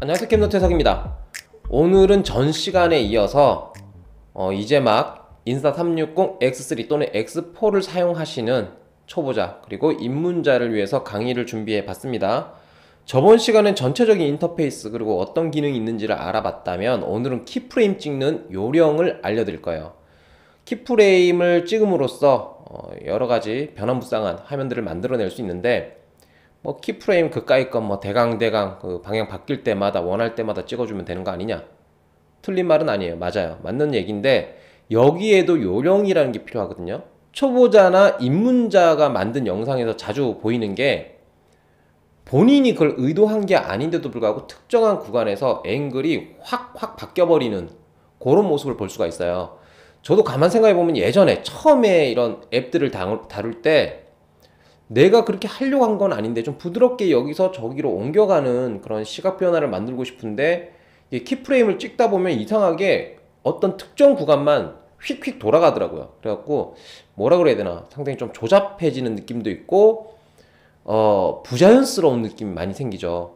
안녕하세요, 캠노트석입니다. 오늘은 전 시간에 이어서 이제 막 인스타360 X3 또는 X4를 사용하시는 초보자 그리고 입문자를 위해서 강의를 준비해 봤습니다. 저번 시간엔 전체적인 인터페이스 그리고 어떤 기능이 있는지를 알아봤다면 오늘은 키프레임 찍는 요령을 알려드릴 거예요. 키프레임을 찍음으로써 여러가지 변화무쌍한 화면들을 만들어낼 수 있는데, 뭐 키프레임 그까이 건 뭐 대강 그 방향 바뀔 때마다 원할 때마다 찍어주면 되는 거 아니냐? 틀린 말은 아니에요. 맞아요. 맞는 얘기인데 여기에도 요령이라는 게 필요하거든요. 초보자나 입문자가 만든 영상에서 자주 보이는 게, 본인이 그걸 의도한 게 아닌데도 불구하고 특정한 구간에서 앵글이 확 바뀌어버리는 그런 모습을 볼 수가 있어요. 저도 가만 생각해보면 예전에 처음에 이런 앱들을 다룰 때 내가 그렇게 하려고 한 건 아닌데 좀 부드럽게 여기서 저기로 옮겨가는 그런 시각 변화를 만들고 싶은데, 이 키프레임을 찍다 보면 이상하게 어떤 특정 구간만 휙휙 돌아가더라고요. 그래갖고 뭐라 그래야 되나, 상당히 좀 조잡해지는 느낌도 있고 부자연스러운 느낌이 많이 생기죠.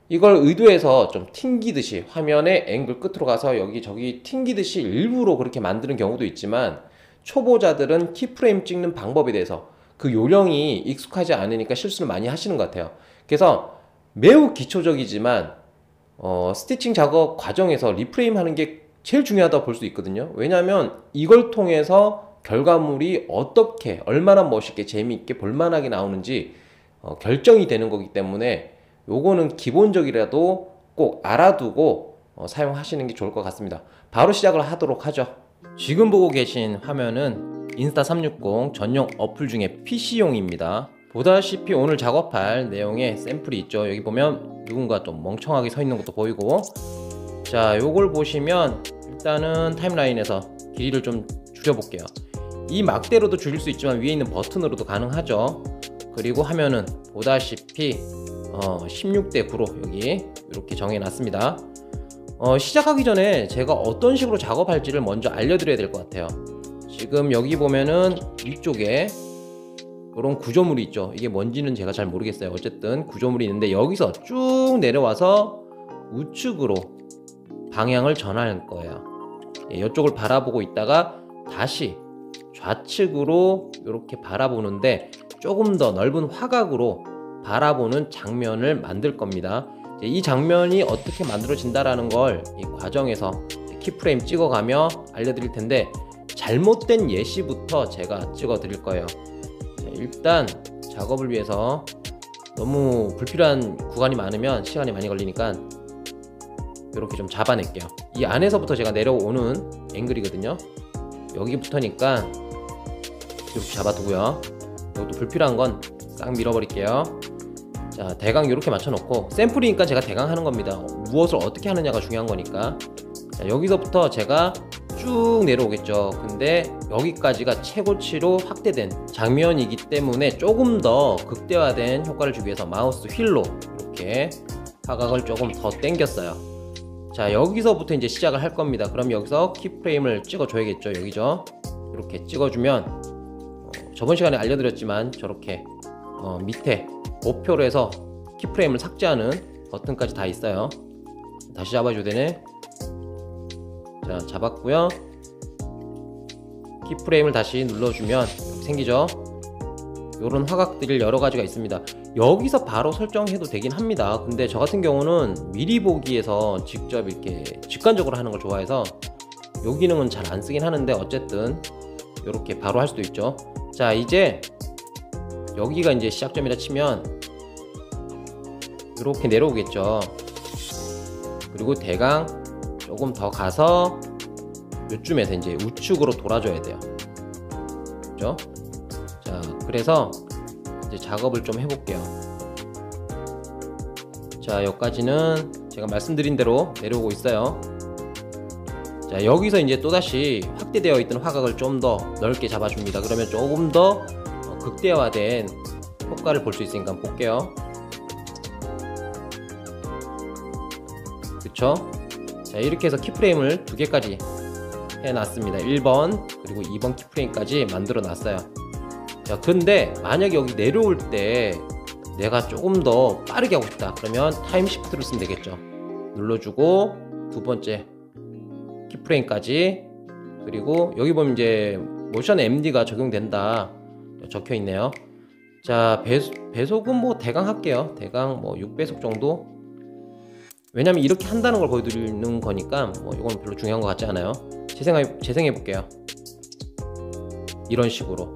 이걸 의도해서 좀 튕기듯이 화면의 앵글 끝으로 가서 여기저기 튕기듯이 일부러 그렇게 만드는 경우도 있지만, 초보자들은 키프레임 찍는 방법에 대해서 그 요령이 익숙하지 않으니까 실수를 많이 하시는 것 같아요. 그래서 매우 기초적이지만 스티칭 작업 과정에서 리프레임 하는 게 제일 중요하다고 볼 수 있거든요. 왜냐하면 이걸 통해서 결과물이 어떻게 얼마나 멋있게 재미있게 볼만하게 나오는지 결정이 되는 거기 때문에 요거는 기본적이라도 꼭 알아두고 사용하시는 게 좋을 것 같습니다. 바로 시작을 하도록 하죠. 지금 보고 계신 화면은 인스타360 전용 어플 중에 PC용입니다. 보다시피 오늘 작업할 내용의 샘플이 있죠. 여기 보면 누군가 좀 멍청하게 서 있는 것도 보이고, 자, 요걸 보시면 일단은 타임라인에서 길이를 좀 줄여볼게요. 이 막대로도 줄일 수 있지만 위에 있는 버튼으로도 가능하죠. 그리고 화면은 보다시피 16대 9로 여기 이렇게 정해놨습니다. 시작하기 전에 제가 어떤 식으로 작업할지를 먼저 알려드려야 될 것 같아요. 지금 여기 보면은 위쪽에 이런 구조물이 있죠. 이게 뭔지는 제가 잘 모르겠어요. 어쨌든 구조물이 있는데 여기서 쭉 내려와서 우측으로 방향을 전할 거예요. 이쪽을 바라보고 있다가 다시 좌측으로 이렇게 바라보는데 조금 더 넓은 화각으로 바라보는 장면을 만들 겁니다. 이 장면이 어떻게 만들어진다라는 걸 이 과정에서 키프레임 찍어가며 알려드릴 텐데, 잘못된 예시부터 제가 찍어 드릴 거예요. 자, 일단 작업을 위해서 너무 불필요한 구간이 많으면 시간이 많이 걸리니까 이렇게 좀 잡아낼게요. 이 안에서부터 제가 내려오는 앵글이거든요. 여기부터니까 이렇게 잡아두고요. 이것도 불필요한 건 싹 밀어버릴게요. 자, 대강 이렇게 맞춰놓고, 샘플이니까 제가 대강 하는 겁니다. 무엇을 어떻게 하느냐가 중요한 거니까. 자, 여기서부터 제가 쭉 내려오겠죠. 근데 여기까지가 최고치로 확대된 장면이기 때문에 조금 더 극대화된 효과를 주기 위해서 마우스 휠로 이렇게 화각을 조금 더 당겼어요. 자, 여기서부터 이제 시작을 할 겁니다. 그럼 여기서 키프레임을 찍어줘야겠죠. 여기죠. 이렇게 찍어주면 저번 시간에 알려드렸지만 저렇게 밑에 목표로 해서 키프레임을 삭제하는 버튼까지 다 있어요. 다시 잡아줘야 되네. 자, 잡았고요. 키프레임을 다시 눌러주면 이렇게 생기죠. 요런 화각들이 여러 가지가 있습니다. 여기서 바로 설정해도 되긴 합니다. 근데 저 같은 경우는 미리 보기에서 직접 이렇게 직관적으로 하는 걸 좋아해서 요 기능은 잘 안 쓰긴 하는데, 어쨌든 요렇게 바로 할 수도 있죠. 자, 이제 여기가 이제 시작점이라 치면 이렇게 내려오겠죠. 그리고 대강 조금 더 가서 요쯤에서 이제 우측으로 돌아줘야 돼요. 그죠? 자, 그래서 이제 작업을 좀 해볼게요. 자, 여기까지는 제가 말씀드린 대로 내려오고 있어요. 자, 여기서 이제 또다시 확대되어 있던 화각을 좀 더 넓게 잡아줍니다. 그러면 조금 더 극대화된 효과를 볼 수 있으니까 한번 볼게요. 그쵸? 자, 이렇게 해서 키프레임을 2개까지 해놨습니다. 1번 그리고 2번 키프레임까지 만들어 놨어요. 자, 근데 만약에 여기 내려올 때 내가 조금 더 빠르게 하고 싶다 그러면 타임 시프트를 쓰면 되겠죠. 눌러주고 두 번째 키프레임까지, 그리고 여기 보면 이제 모션 MD가 적용된다 적혀 있네요. 자, 배속은 뭐 대강 할게요. 대강 뭐 6배속 정도. 왜냐면 이렇게 한다는 걸 보여드리는 거니까 뭐 이건 별로 중요한 것 같지 않아요. 재생해 볼게요. 이런 식으로.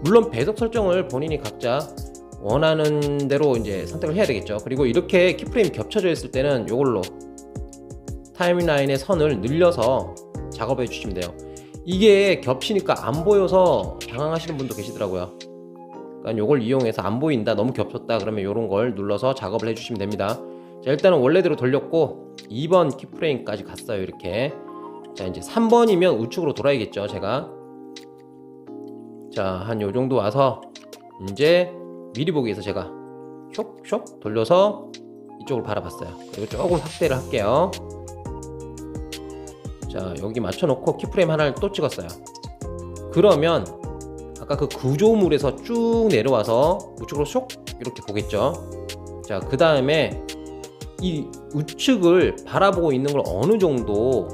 물론 배속 설정을 본인이 각자 원하는 대로 이제 선택을 해야 되겠죠. 그리고 이렇게 키프레임 겹쳐져 있을 때는 이걸로 타임라인의 선을 늘려서 작업해 주시면 돼요. 이게 겹치니까 안 보여서 당황하시는 분도 계시더라고요. 그러니까 이걸 이용해서 안 보인다, 너무 겹쳤다 그러면 이런 걸 눌러서 작업을 해 주시면 됩니다. 자, 일단은 원래대로 돌렸고 2번 키프레임까지 갔어요. 이렇게. 자, 이제 3번이면 우측으로 돌아야겠죠, 제가. 자, 한 요정도 와서 이제 미리 보기에서 제가 쇽쇽 돌려서 이쪽으로 바라봤어요. 그리고 조금 확대를 할게요. 자, 여기 맞춰놓고 키프레임 하나를 또 찍었어요. 그러면 아까 그 구조물에서 쭉 내려와서 우측으로 쇽 이렇게 보겠죠. 자, 그 다음에 이 우측을 바라보고 있는 걸 어느 정도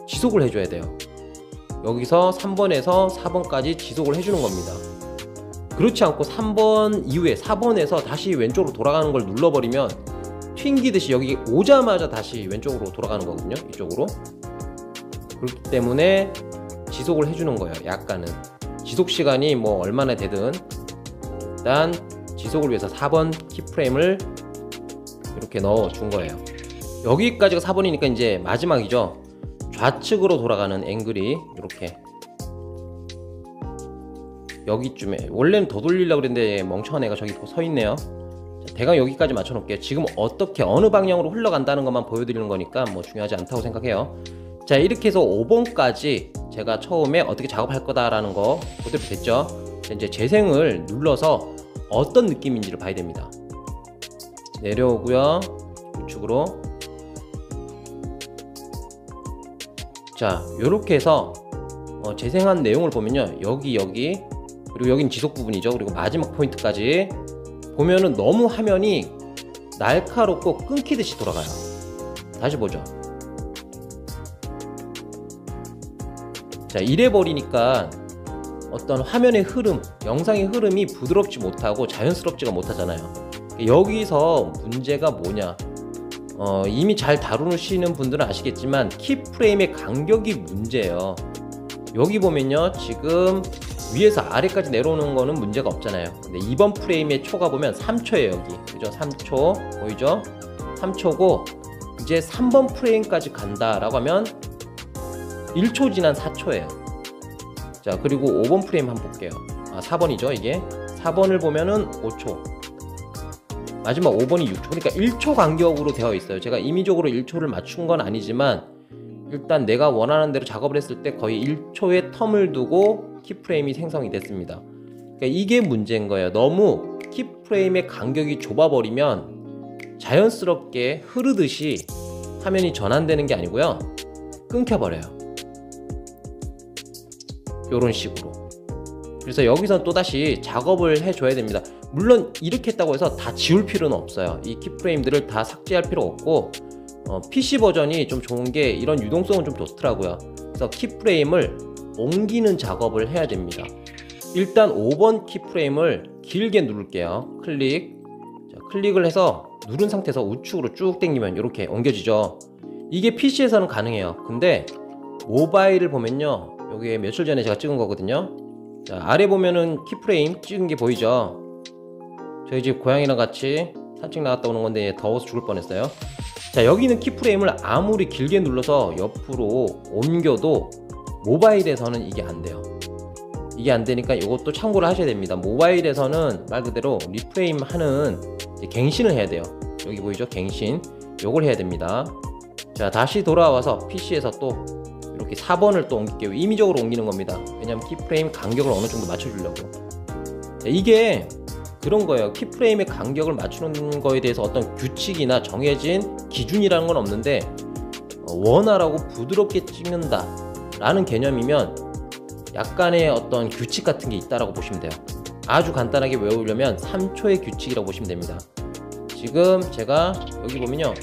지속을 해줘야 돼요. 여기서 3번에서 4번까지 지속을 해주는 겁니다. 그렇지 않고 3번 이후에 4번에서 다시 왼쪽으로 돌아가는 걸 눌러버리면 튕기듯이 여기 오자마자 다시 왼쪽으로 돌아가는 거거든요. 이쪽으로. 그렇기 때문에 지속을 해주는 거예요. 약간은 지속 시간이 뭐 얼마나 되든 일단 지속을 위해서 4번 키프레임을 이렇게 넣어 준 거예요. 여기까지가 4번이니까 이제 마지막이죠. 좌측으로 돌아가는 앵글이 이렇게 여기쯤에, 원래는 더 돌리려고 그랬는데 멍청한 애가 저기 서 있네요. 자, 대강 여기까지 맞춰 놓을게요. 지금 어떻게 어느 방향으로 흘러간다는 것만 보여드리는 거니까 뭐 중요하지 않다고 생각해요. 자, 이렇게 해서 5번까지 제가 처음에 어떻게 작업할 거다라는 거 그대로 됐죠. 자, 이제 재생을 눌러서 어떤 느낌인지를 봐야 됩니다. 내려오고요, 우측으로. 자, 요렇게 해서 재생한 내용을 보면요, 여기 그리고 여긴 지속 부분이죠. 그리고 마지막 포인트까지 보면은 너무 화면이 날카롭고 끊기듯이 돌아가요. 다시 보죠. 자, 이래 버리니까 어떤 화면의 흐름, 영상의 흐름이 부드럽지 못하고 자연스럽지가 못하잖아요. 여기서 문제가 뭐냐, 이미 잘 다루시는 분들은 아시겠지만 키프레임의 간격이 문제예요. 여기 보면요, 지금 위에서 아래까지 내려오는 거는 문제가 없잖아요. 근데 이번 프레임의 초가 보면 3초예요. 여기 그죠? 3초 보이죠? 3초고 이제 3번 프레임까지 간다라고 하면 1초 지난 4초예요. 자, 그리고 5번 프레임 한번 볼게요. 4번이죠. 이게 4번을 보면은 5초, 마지막 5번이 6초. 그러니까 1초 간격으로 되어 있어요. 제가 임의적으로 1초를 맞춘 건 아니지만 일단 내가 원하는 대로 작업을 했을 때 거의 1초의 텀을 두고 키프레임이 생성이 됐습니다. 그러니까 이게 문제인 거예요. 너무 키프레임의 간격이 좁아버리면 자연스럽게 흐르듯이 화면이 전환되는 게 아니고요, 끊겨버려요. 요런 식으로. 그래서 여기서 또다시 작업을 해줘야 됩니다. 물론 이렇게 했다고 해서 다 지울 필요는 없어요. 이 키프레임들을 다 삭제할 필요 없고, PC 버전이 좀 좋은 게 이런 유동성은 좀 좋더라고요. 그래서 키프레임을 옮기는 작업을 해야 됩니다. 일단 5번 키프레임을 길게 누를게요. 자, 클릭을 해서 누른 상태에서 우측으로 쭉 당기면 이렇게 옮겨지죠. 이게 PC에서는 가능해요. 근데 모바일을 보면요, 여기 며칠 전에 제가 찍은 거거든요. 자, 아래 보면은 키프레임 찍은 게 보이죠. 저희 집 고양이랑 같이 산책 나갔다 오는 건데 더워서 죽을 뻔했어요. 자, 여기는 키프레임을 아무리 길게 눌러서 옆으로 옮겨도 모바일에서는 이게 안 돼요. 이게 안 되니까 이것도 참고를 하셔야 됩니다. 모바일에서는 말 그대로 리프레임 하는 갱신을 해야 돼요. 여기 보이죠? 갱신. 요걸 해야 됩니다. 자, 다시 돌아와서 PC에서 또 이렇게 4번을 또 옮길게요. 임의적으로 옮기는 겁니다. 왜냐면 키프레임 간격을 어느 정도 맞춰주려고. 자, 이게 그런 거예요. 키프레임의 간격을 맞추는 거에 대해서 어떤 규칙이나 정해진 기준이라는 건 없는데, 원활하고 부드럽게 찍는다 라는 개념이면 약간의 어떤 규칙 같은 게 있다라고 보시면 돼요. 아주 간단하게 외우려면 3초의 규칙이라고 보시면 됩니다. 지금 제가 여기 보면요,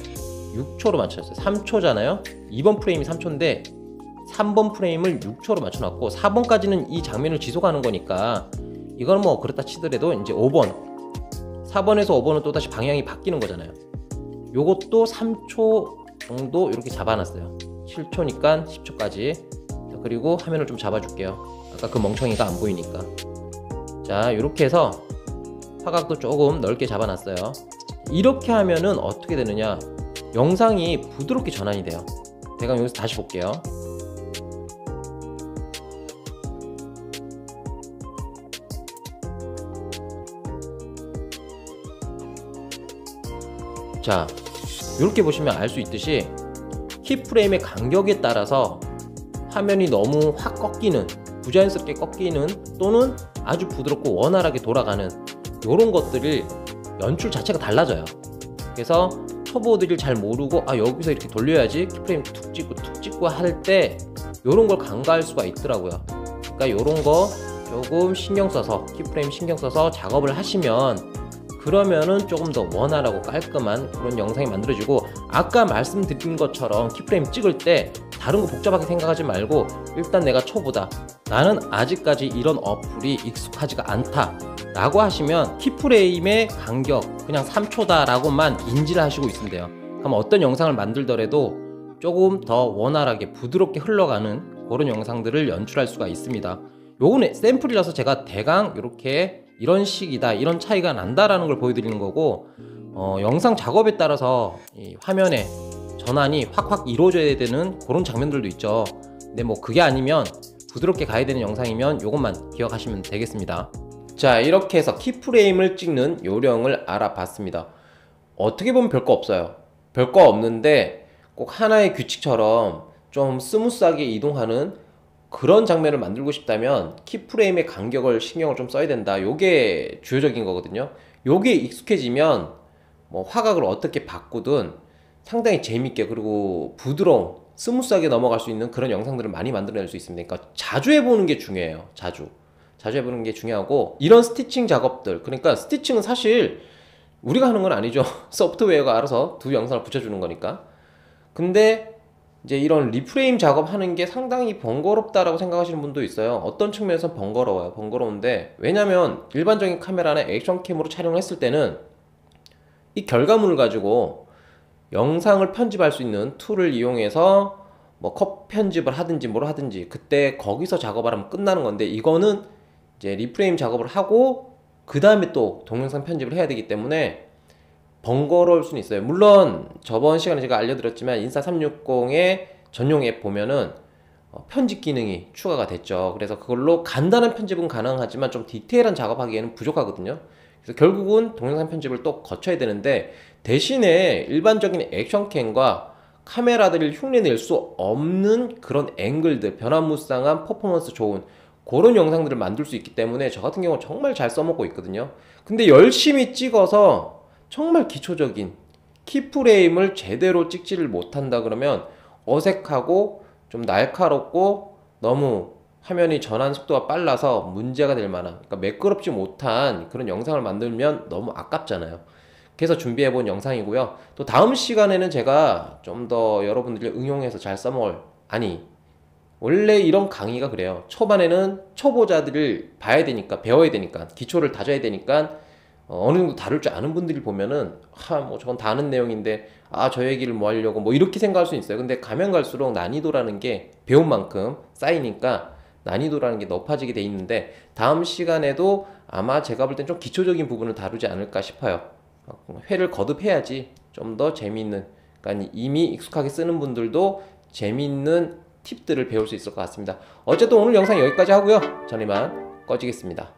6초로 맞춰줬어요. 3초잖아요. 2번 프레임이 3초인데 3번 프레임을 6초로 맞춰놨고 4번까지는 이 장면을 지속하는 거니까 이건 뭐 그렇다 치더라도 이제 5번 4번에서 5번은 또다시 방향이 바뀌는 거잖아요. 요것도 3초 정도 이렇게 잡아놨어요. 7초니까 10초까지. 그리고 화면을 좀 잡아줄게요. 아까 그 멍청이가 안 보이니까. 자, 이렇게 해서 화각도 조금 넓게 잡아놨어요. 이렇게 하면은 어떻게 되느냐, 영상이 부드럽게 전환이 돼요. 제가 여기서 다시 볼게요. 자, 이렇게 보시면 알 수 있듯이 키프레임의 간격에 따라서 화면이 너무 확 꺾이는, 부자연스럽게 꺾이는, 또는 아주 부드럽고 원활하게 돌아가는 이런 것들이 연출 자체가 달라져요. 그래서 초보들이 잘 모르고 여기서 이렇게 돌려야지 키프레임 툭 찍고 할 때 이런 걸 간과할 수가 있더라고요. 그러니까 이런 거 조금 신경 써서, 키프레임 신경 써서 작업을 하시면 그러면은 조금 더 원활하고 깔끔한 그런 영상이 만들어지고, 아까 말씀드린 것처럼 키프레임 찍을 때 다른 거 복잡하게 생각하지 말고 일단 내가 초보다, 나는 아직까지 이런 어플이 익숙하지가 않다 라고 하시면 키프레임의 간격 그냥 3초다 라고만 인지를 하시고 있으면 돼요. 그럼 어떤 영상을 만들더라도 조금 더 원활하게 부드럽게 흘러가는 그런 영상들을 연출할 수가 있습니다. 요거는 샘플이라서 제가 대강 이렇게 이런 식이다, 이런 차이가 난다라는 걸 보여드리는 거고, 영상 작업에 따라서 이 화면에 전환이 확확 이루어져야 되는 그런 장면들도 있죠. 근데 뭐 그게 아니면 부드럽게 가야 되는 영상이면 요것만 기억하시면 되겠습니다. 자, 이렇게 해서 키프레임을 찍는 요령을 알아봤습니다. 어떻게 보면 별거 없어요. 별거 없는데 꼭 하나의 규칙처럼 좀 스무스하게 이동하는 그런 장면을 만들고 싶다면 키프레임의 간격을 신경을 좀 써야 된다. 요게 주요적인 거거든요. 요게 익숙해지면 뭐 화각을 어떻게 바꾸든 상당히 재밌게, 그리고 부드러운, 스무스하게 넘어갈 수 있는 그런 영상들을 많이 만들어낼 수 있습니다. 그러니까 자주 해보는 게 중요해요. 자주 해보는 게 중요하고, 이런 스티칭 작업들, 그러니까 스티칭은 사실 우리가 하는 건 아니죠. 소프트웨어가 알아서 두 영상을 붙여주는 거니까. 근데 이제 이런 리프레임 작업하는 게 상당히 번거롭다라고 생각하시는 분도 있어요. 어떤 측면에서 번거로워요. 번거로운데, 왜냐면 일반적인 카메라나 액션캠으로 촬영을 했을 때는 이 결과물을 가지고 영상을 편집할 수 있는 툴을 이용해서 뭐 컷 편집을 하든지 뭘 하든지 그때 거기서 작업을 하면 끝나는 건데, 이거는 이제 리프레임 작업을 하고 그 다음에 또 동영상 편집을 해야 되기 때문에 번거로울 수는 있어요. 물론 저번 시간에 제가 알려드렸지만 인사360의 전용 앱 보면은 편집 기능이 추가가 됐죠. 그래서 그걸로 간단한 편집은 가능하지만 좀 디테일한 작업하기에는 부족하거든요. 그래서 결국은 동영상 편집을 또 거쳐야 되는데, 대신에 일반적인 액션캠과 카메라들을 흉내낼 수 없는 그런 앵글들, 변화무쌍한 퍼포먼스 좋은 그런 영상들을 만들 수 있기 때문에 저 같은 경우는 정말 잘 써먹고 있거든요. 근데 열심히 찍어서 정말 기초적인 키프레임을 제대로 찍지를 못한다 그러면 어색하고 좀 날카롭고 너무 화면이 전환 속도가 빨라서 문제가 될 만한, 그러니까 매끄럽지 못한 그런 영상을 만들면 너무 아깝잖아요. 그래서 준비해본 영상이고요. 또 다음 시간에는 제가 좀 더 여러분들이 응용해서 잘 써먹을, 원래 이런 강의가 그래요. 초반에는 초보자들을 봐야 되니까, 배워야 되니까, 기초를 다져야 되니까 어느 정도 다룰 줄 아는 분들이 보면은 뭐 저건 다 아는 내용인데 저 얘기를 뭐 하려고 뭐 이렇게 생각할 수 있어요. 근데 가면 갈수록 난이도라는 게 배운 만큼 쌓이니까 난이도라는 게 높아지게 돼 있는데, 다음 시간에도 아마 제가 볼 땐 좀 기초적인 부분을 다루지 않을까 싶어요. 회를 거듭해야지 좀 더 재미있는, 그러니까 이미 익숙하게 쓰는 분들도 재미있는 팁들을 배울 수 있을 것 같습니다. 어쨌든 오늘 영상 여기까지 하고요. 저는 이만 꺼지겠습니다.